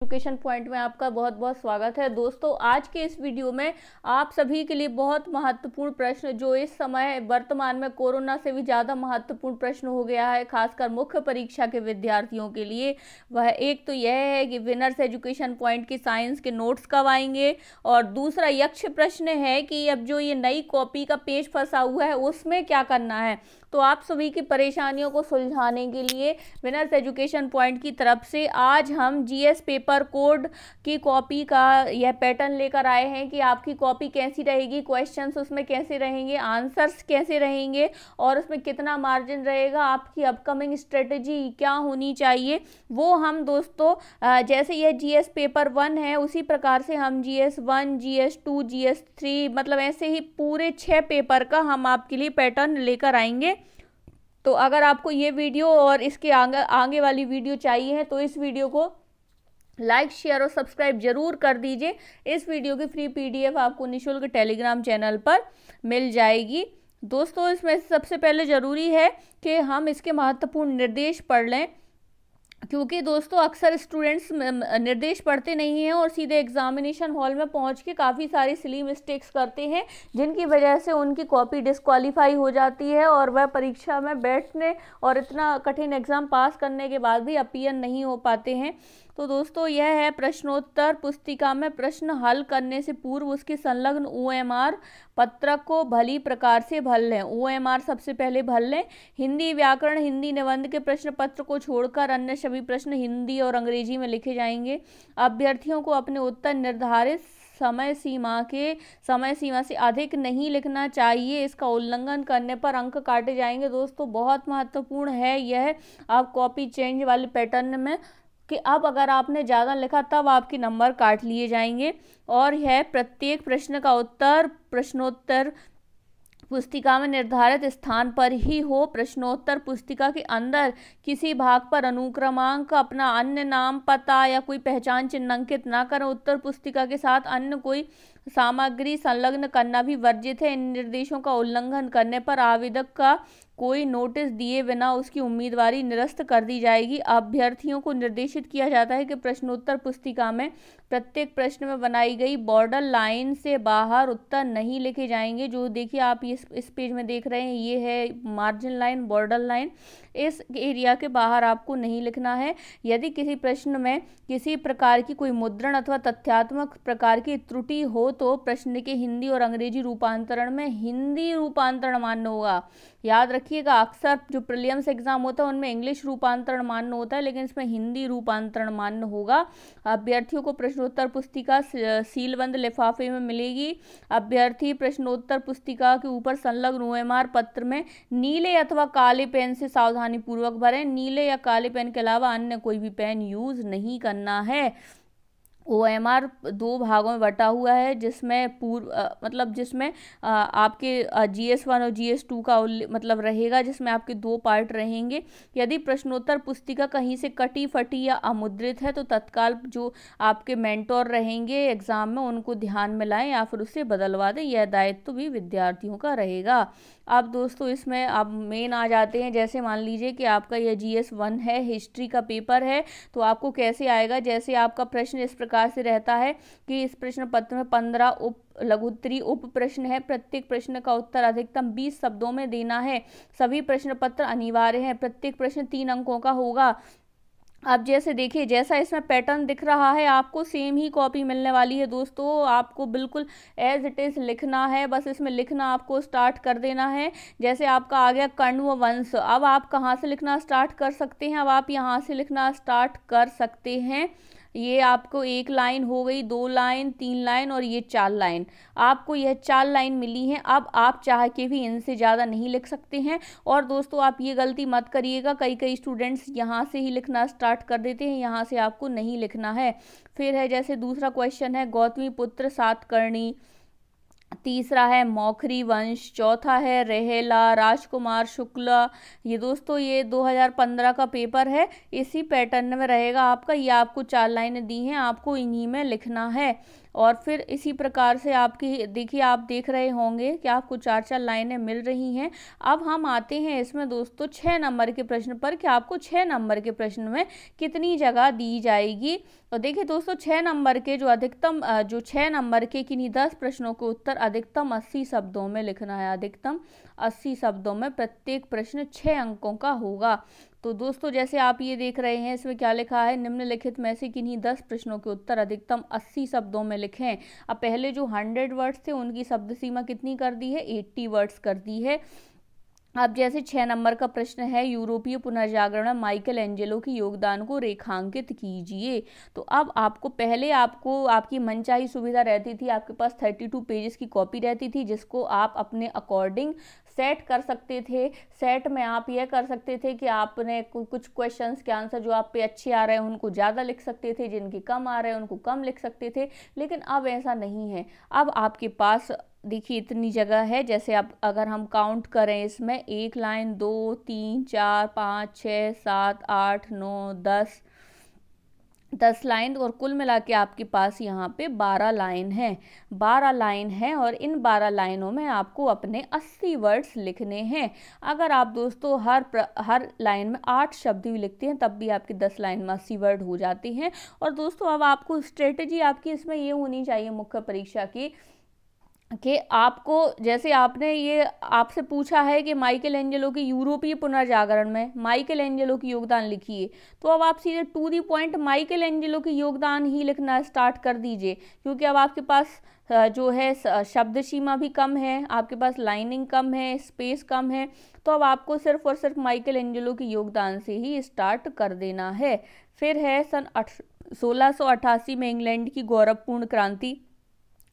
Education point में आपका बहुत बहुत स्वागत है। दोस्तों, आज के इस वीडियो में आप सभी के लिए बहुत महत्वपूर्ण प्रश्न, जो इस समय वर्तमान में कोरोना से भी ज़्यादा महत्वपूर्ण प्रश्न हो गया है, खासकर मुख्य परीक्षा के विद्यार्थियों के लिए, वह एक तो यह है कि विनर्स एजुकेशन पॉइंट के साइंस के नोट्स कब आएंगे, और दूसरा यक्ष प्रश्न है कि अब जो ये नई कॉपी का पेज फंसा हुआ है उसमें क्या करना है। तो आप सभी की परेशानियों को सुलझाने के लिए विनर्स एजुकेशन पॉइंट की तरफ से आज हम जीएस पेपर कोड की कॉपी का यह पैटर्न लेकर आए हैं कि आपकी कॉपी कैसी रहेगी, क्वेश्चंस उसमें कैसे रहेंगे, आंसर्स कैसे रहेंगे और उसमें कितना मार्जिन रहेगा, आपकी अपकमिंग स्ट्रेटजी क्या होनी चाहिए, वो हम दोस्तों जैसे यह जीएस पेपर 1 है उसी प्रकार से हम जीएस 1, जीएस 2, जीएस 3 मतलब ऐसे ही पूरे 6 पेपर का हम आपके लिए पैटर्न लेकर आएंगे। तो अगर आपको ये वीडियो और इसके आगे वाली वीडियो चाहिए है तो इस वीडियो को लाइक, शेयर और सब्सक्राइब जरूर कर दीजिए। इस वीडियो की फ्री पीडीएफ आपको निःशुल्क टेलीग्राम चैनल पर मिल जाएगी। दोस्तों, इसमें सबसे पहले ज़रूरी है कि हम इसके महत्वपूर्ण निर्देश पढ़ लें, क्योंकि दोस्तों अक्सर स्टूडेंट्स निर्देश पढ़ते नहीं हैं और सीधे एग्जामिनेशन हॉल में पहुंच के काफ़ी सारी सिली मिस्टेक्स करते हैं, जिनकी वजह से उनकी कॉपी डिस्क्वालीफाई हो जाती है और वह परीक्षा में बैठने और इतना कठिन एग्ज़ाम पास करने के बाद भी अपीयर नहीं हो पाते हैं। तो दोस्तों, यह है प्रश्नोत्तर पुस्तिका में प्रश्न हल करने से पूर्व उसके संलग्न ओएमआर पत्रक को भली प्रकार से भर लें। ओएमआर सबसे पहले भर लें। हिंदी व्याकरण, हिंदी निबंध के प्रश्न पत्र को छोड़कर अन्य सभी प्रश्न हिंदी और अंग्रेजी में लिखे जाएंगे। अभ्यर्थियों को अपने उत्तर निर्धारित समय सीमा से अधिक नहीं लिखना चाहिए। इसका उल्लंघन करने पर अंक काटे जाएंगे। दोस्तों, बहुत महत्वपूर्ण है यह अब कॉपी चेंज वाले पैटर्न में कि अब अगर आपने ज़्यादा लिखा तब आपके नंबर काट लिए जाएंगे। और यह प्रत्येक प्रश्न का उत्तर प्रश्नोत्तर पुस्तिका में निर्धारित स्थान पर ही हो। प्रश्नोत्तर पुस्तिका के अंदर किसी भाग पर अनुक्रमांक, अपना अन्य नाम, पता या कोई पहचान चिन्हांकित ना करें। उत्तर पुस्तिका के साथ अन्य कोई सामग्री संलग्न करना भी वर्जित है। इन निर्देशों का उल्लंघन करने पर आवेदक का कोई नोटिस दिए बिना उसकी उम्मीदवारी निरस्त कर दी जाएगी। अभ्यर्थियों को निर्देशित किया जाता है कि प्रश्नोत्तर पुस्तिका में प्रत्येक प्रश्न में बनाई गई बॉर्डर लाइन से बाहर उत्तर नहीं लिखे जाएंगे। जो देखिए आप इस पेज में देख रहे हैं, ये है मार्जिन लाइन, बॉर्डर लाइन। इस एरिया के बाहर आपको नहीं लिखना है। यदि किसी प्रश्न में किसी प्रकार की कोई मुद्रण अथवा तथ्यात्मक प्रकार की त्रुटि हो तो प्रश्न के हिंदी और अंग्रेजी रूपांतरण में हिंदी रूपांतरण मान्य होगा। याद रखिएगा, अक्सर जो प्रीलिम्स एग्जाम होता है उनमें इंग्लिश रूपांतरण मान्य होता है, लेकिन इसमें हिंदी रूपांतरण मान्य होगा। अभ्यर्थियों को प्रश्नोत्तर पुस्तिका सीलबंद लिफाफे में मिलेगी। अभ्यर्थी प्रश्नोत्तर पुस्तिका के ऊपर संलग्न ओएमआर पत्र में नीले अथवा काले पेन से सावधानी पूर्वक भरें। नीले या काले पेन के अलावा अन्य कोई भी पेन यूज नहीं करना है। ओएमआर 2 भागों में बटा हुआ है, जिसमें आपके जीएस 1 और जीएस 2 का मतलब रहेगा, जिसमें आपके 2 पार्ट रहेंगे। यदि प्रश्नोत्तर पुस्तिका कहीं से कटी फटी या अमुद्रित है तो तत्काल जो आपके मेंटोर रहेंगे एग्जाम में उनको ध्यान में लाएं या फिर उससे बदलवा दें। यह दायित्व भी विद्यार्थियों का रहेगा। अब दोस्तों, इसमें आप मेन आ जाते हैं। जैसे मान लीजिए कि आपका यह जीएस 1 है, हिस्ट्री का पेपर है, तो आपको कैसे आएगा। जैसे आपका प्रश्न इस प्रकार से रहता है कि इस प्रश्न पत्र में 15 लघुत्तरी उप प्रश्न है। प्रत्येक प्रश्न का उत्तर अधिकतम 20 शब्दों में देना है। सभी प्रश्न पत्र अनिवार्य हैं। प्रत्येक प्रश्न 3 अंकों का होगा। अब जैसे देखिए, जैसा इसमें पैटर्न दिख रहा है आपको सेम ही कॉपी मिलने वाली है। दोस्तों, आपको बिल्कुल एज इट इज लिखना है, बस इसमें लिखना आपको स्टार्ट कर देना है। जैसे आपका आ गया कण्व वंश, अब आप कहाँ से लिखना स्टार्ट कर सकते हैं। अब आप यहाँ से लिखना स्टार्ट कर सकते हैं। ये आपको 1 लाइन हो गई, 2 लाइन, 3 लाइन और ये 4 लाइन। आपको यह 4 लाइन मिली हैं। अब आप चाह के भी इनसे ज़्यादा नहीं लिख सकते हैं। और दोस्तों, आप ये गलती मत करिएगा, कई स्टूडेंट्स यहाँ से ही लिखना स्टार्ट कर देते हैं, यहाँ से आपको नहीं लिखना है। फिर है जैसे दूसरा क्वेश्चन है गौतमी पुत्र सातकर्णी, तीसरा है मौखरी वंश, चौथा है रेहला राजकुमार शुक्ला। ये दोस्तों ये 2015 का पेपर है, इसी पैटर्न में रहेगा आपका। ये आपको 4 लाइनें दी हैं, आपको इन्हीं में लिखना है। और फिर इसी प्रकार से आपकी देखिए, आप देख रहे होंगे कि आपको 4-4 लाइनें मिल रही हैं। अब हम आते हैं इसमें दोस्तों 6 नंबर के प्रश्न पर कि आपको 6 नंबर के प्रश्न में कितनी जगह दी जाएगी। और देखिए दोस्तों, 6 नंबर के जो 6 नंबर के किन्हीं 10 प्रश्नों के उत्तर अधिकतम 80 शब्दों में लिखना है। अधिकतम 80 शब्दों में प्रत्येक प्रश्न 6 अंकों का होगा। तो दोस्तों, जैसे आप ये देख रहे हैं, इसमें क्या लिखा है, निम्नलिखित में से किन्हीं 10 प्रश्नों के उत्तर अधिकतम 80 शब्दों में लिखें। अब पहले जो 100 वर्ड्स थे उनकी शब्द सीमा कितनी कर दी है, 80 वर्ड्स कर दी है। अब जैसे 6 नंबर का प्रश्न है, यूरोपीय पुनर्जागरण में माइकल एंजेलो के योगदान को रेखांकित कीजिए। तो अब पहले आपकी मनचाही सुविधा रहती थी, आपके पास 32 पेजेस की कॉपी रहती थी जिसको आप अपने अकॉर्डिंग सेट कर सकते थे। सेट में आप यह कर सकते थे कि आपने कुछ क्वेश्चंस के आंसर जो आप पे अच्छे आ रहे हैं उनको ज़्यादा लिख सकते थे, जिनके कम आ रहे हैं उनको कम लिख सकते थे। लेकिन अब ऐसा नहीं है। अब आपके पास देखिए इतनी जगह है, जैसे आप अगर हम काउंट करें इसमें 1 लाइन, 2, 3, 4, 5, 6, 7, 8, 9, 10 लाइन, और कुल मिला के आपके पास यहाँ पे 12 लाइन है। 12 लाइन है और इन 12 लाइनों में आपको अपने 80 वर्ड्स लिखने हैं। अगर आप दोस्तों हर लाइन में 8 शब्द भी लिखते हैं तब भी आपके 10 लाइन में 80 वर्ड हो जाते हैं। और दोस्तों, अब आपको स्ट्रेटजी आपकी इसमें ये होनी चाहिए मुख्य परीक्षा की, कि आपको, जैसे आपने ये आपसे पूछा है कि माइकल एंजेलो की यूरोपीय पुनर्जागरण में माइकल एंजेलो की योगदान लिखिए, तो अब आप सीधे to the point Michelangelo की योगदान ही लिखना स्टार्ट कर दीजिए। क्योंकि अब आपके पास जो है शब्द सीमा भी कम है, आपके पास लाइनिंग कम है, स्पेस कम है। तो अब आपको सिर्फ और सिर्फ माइकल एंजेलो के योगदान से ही स्टार्ट कर देना है। फिर है सन 1688 में इंग्लैंड की गौरवपूर्ण क्रांति।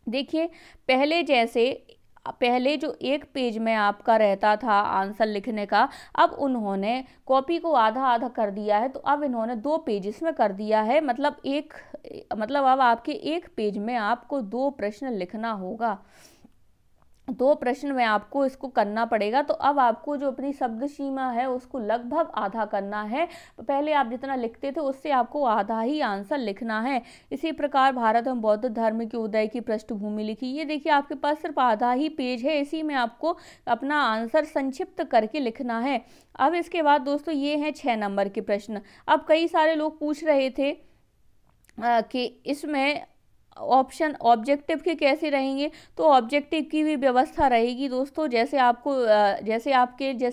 देखिए, पहले जो एक पेज में आपका रहता था आंसर लिखने का, अब उन्होंने कॉपी को आधा आधा कर दिया है। तो अब इन्होंने 2 पेजेस में कर दिया है। मतलब अब आपके एक पेज में आपको 2 प्रश्न लिखना होगा। 2 प्रश्न में आपको इसको करना पड़ेगा। तो अब आपको जो अपनी शब्द सीमा है उसको लगभग आधा करना है। पहले आप जितना लिखते थे उससे आपको आधा ही आंसर लिखना है। इसी प्रकार भारत में बौद्ध धर्म के उदय की पृष्ठभूमि लिखी। ये देखिए, आपके पास सिर्फ आधा ही पेज है, इसी में आपको अपना आंसर संक्षिप्त करके लिखना है। अब इसके बाद दोस्तों ये हैं 6 नंबर के प्रश्न। अब कई सारे लोग पूछ रहे थे कि इसमें ऑप्शन ऑब्जेक्टिव के कैसे रहेंगे। तो ऑब्जेक्टिव की भी व्यवस्था रहेगी दोस्तों। जैसे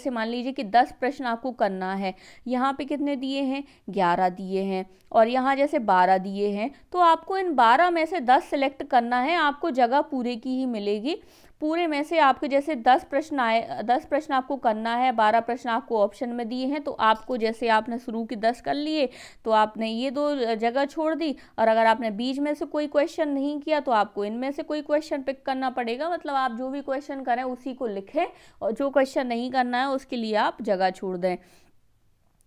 मान लीजिए कि 10 प्रश्न आपको करना है, यहाँ पे कितने दिए हैं, 11 दिए हैं, और यहाँ जैसे 12 दिए हैं। तो आपको इन 12 में से 10 सिलेक्ट करना है। आपको जगह पूरे की ही मिलेगी। पूरे में से आपके जैसे 10 प्रश्न आपको करना है, 12 प्रश्न आपको ऑप्शन में दिए हैं। तो आपको, जैसे आपने शुरू के 10 कर लिए तो आपने ये 2 जगह छोड़ दी, और अगर आपने बीच में से कोई क्वेश्चन नहीं किया तो आपको इनमें से कोई क्वेश्चन पिक करना पड़ेगा। मतलब आप जो भी क्वेश्चन करें उसी को लिखें, और जो क्वेश्चन नहीं करना है उसके लिए आप जगह छोड़ दें।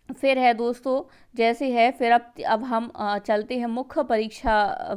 फिर है दोस्तों, जैसे है, फिर अब हम चलते हैं मुख्य परीक्षा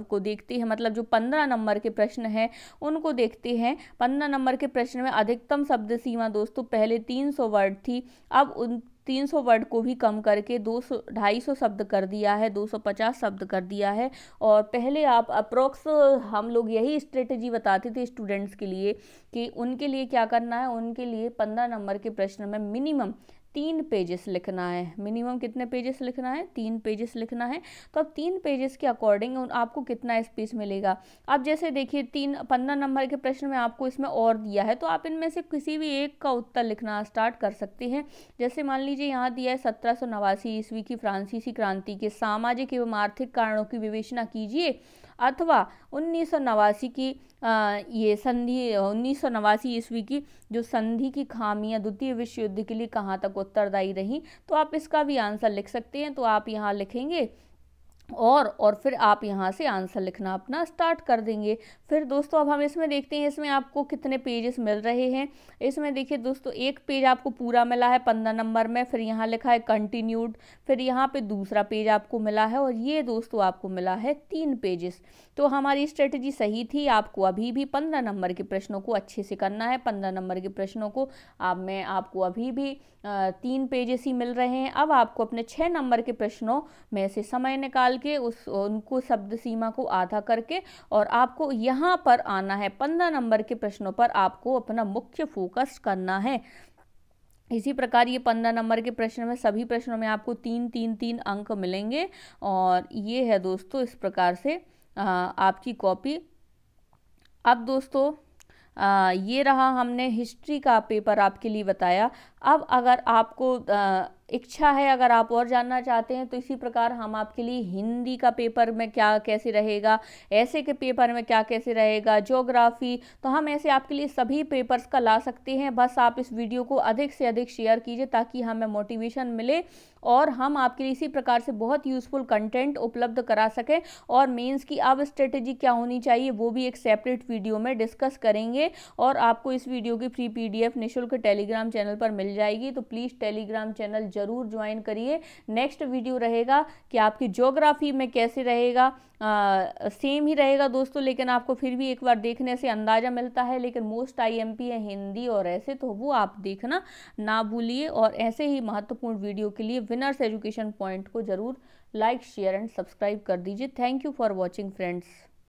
को देखते हैं। मतलब जो 15 नंबर के प्रश्न हैं उनको देखते हैं। 15 नंबर के प्रश्न में अधिकतम शब्द सीमा दोस्तों पहले 300 वर्ड थी। अब उन 300 वर्ड को भी कम करके 250 शब्द कर दिया है, 250 शब्द कर दिया है। और पहले आप अप्रोक्स हम लोग यही स्ट्रेटजी बताते थे स्टूडेंट्स के लिए कि उनके लिए क्या करना है। उनके लिए 15 नंबर के प्रश्न में मिनिमम 3 पेजेस लिखना है। मिनिमम कितने पेजेस लिखना है, 3 पेजेस लिखना है। तो अब 3 पेजेस के अकॉर्डिंग आपको कितना स्पेस मिलेगा। अब जैसे देखिए 15 नंबर के प्रश्न में आपको इसमें और दिया है, तो आप इनमें से किसी भी एक का उत्तर लिखना स्टार्ट कर सकते हैं। जैसे मान लीजिए यहाँ दिया है 1789 ईस्वी की फ्रांसीसी क्रांति के सामाजिक एवं आर्थिक कारणों की विवेचना कीजिए, अथवा 1989 की ये संधि 1989 ईस्वी की जो संधि की खामियां द्वितीय विश्व युद्ध के लिए कहाँ तक उत्तरदायी रही। तो आप इसका भी आंसर लिख सकते हैं। तो आप यहाँ लिखेंगे और फिर आप यहाँ से आंसर लिखना अपना स्टार्ट कर देंगे। फिर दोस्तों अब हम इसमें देखते हैं इसमें आपको कितने पेजेस मिल रहे हैं। इसमें देखिए दोस्तों, एक पेज आपको पूरा मिला है 15 नंबर में, फिर यहाँ लिखा है कंटिन्यूड, फिर यहाँ पे दूसरा पेज आपको मिला है, और ये दोस्तों आपको मिला है 3 पेजेस। तो हमारी स्ट्रेटजी सही थी। आपको अभी भी 15 नंबर के प्रश्नों को अच्छे से करना है। 15 नंबर के प्रश्नों को आपको अभी भी 3 पेजेस ही मिल रहे हैं। अब आपको अपने 6 नंबर के प्रश्नों में से समय निकाल निकाल के उनको शब्द सीमा को आधा करके और आपको यहाँ पर आना है। 15 नंबर के प्रश्नों पर आपको अपना मुख्य फोकस करना है। इसी प्रकार ये 15 नंबर के प्रश्न में सभी प्रश्नों में आपको 3-3-3 अंक मिलेंगे। और ये है दोस्तों इस प्रकार से आपकी कॉपी। अब दोस्तों ये रहा हमने हिस्ट्री का पेपर आपके लिए बताया। अब अगर आपको इच्छा है, अगर आप और जानना चाहते हैं, तो इसी प्रकार हम आपके लिए हिंदी का पेपर में क्या कैसे रहेगा, ऐसे के पेपर में क्या कैसे रहेगा, ज्योग्राफी, तो हम ऐसे आपके लिए सभी पेपर्स का ला सकते हैं। बस आप इस वीडियो को अधिक से अधिक शेयर कीजिए ताकि हमें मोटिवेशन मिले और हम आपके लिए इसी प्रकार से बहुत यूज़फुल कंटेंट उपलब्ध करा सकें। और मेंस की अब स्ट्रेटेजी क्या होनी चाहिए वो भी एक सेपरेट वीडियो में डिस्कस करेंगे और आपको इस वीडियो की फ्री PDF निःशुल्क टेलीग्राम चैनल पर मिल जाएगी। तो प्लीज़ टेलीग्राम चैनल जरूर ज्वाइन करिए। नेक्स्ट वीडियो रहेगा कि आपकी ज्योग्राफी में कैसे रहेगा। सेम ही रहेगा दोस्तों, लेकिन आपको फिर भी एक बार देखने से अंदाज़ा मिलता है, लेकिन मोस्ट IMP है हिंदी और ऐसे, तो वो आप देखना ना भूलिए। और ऐसे ही महत्वपूर्ण वीडियो के लिए विनर्स एजुकेशन पॉइंट को जरूर लाइक, शेयर एंड सब्सक्राइब कर दीजिए। Thank you for watching friends.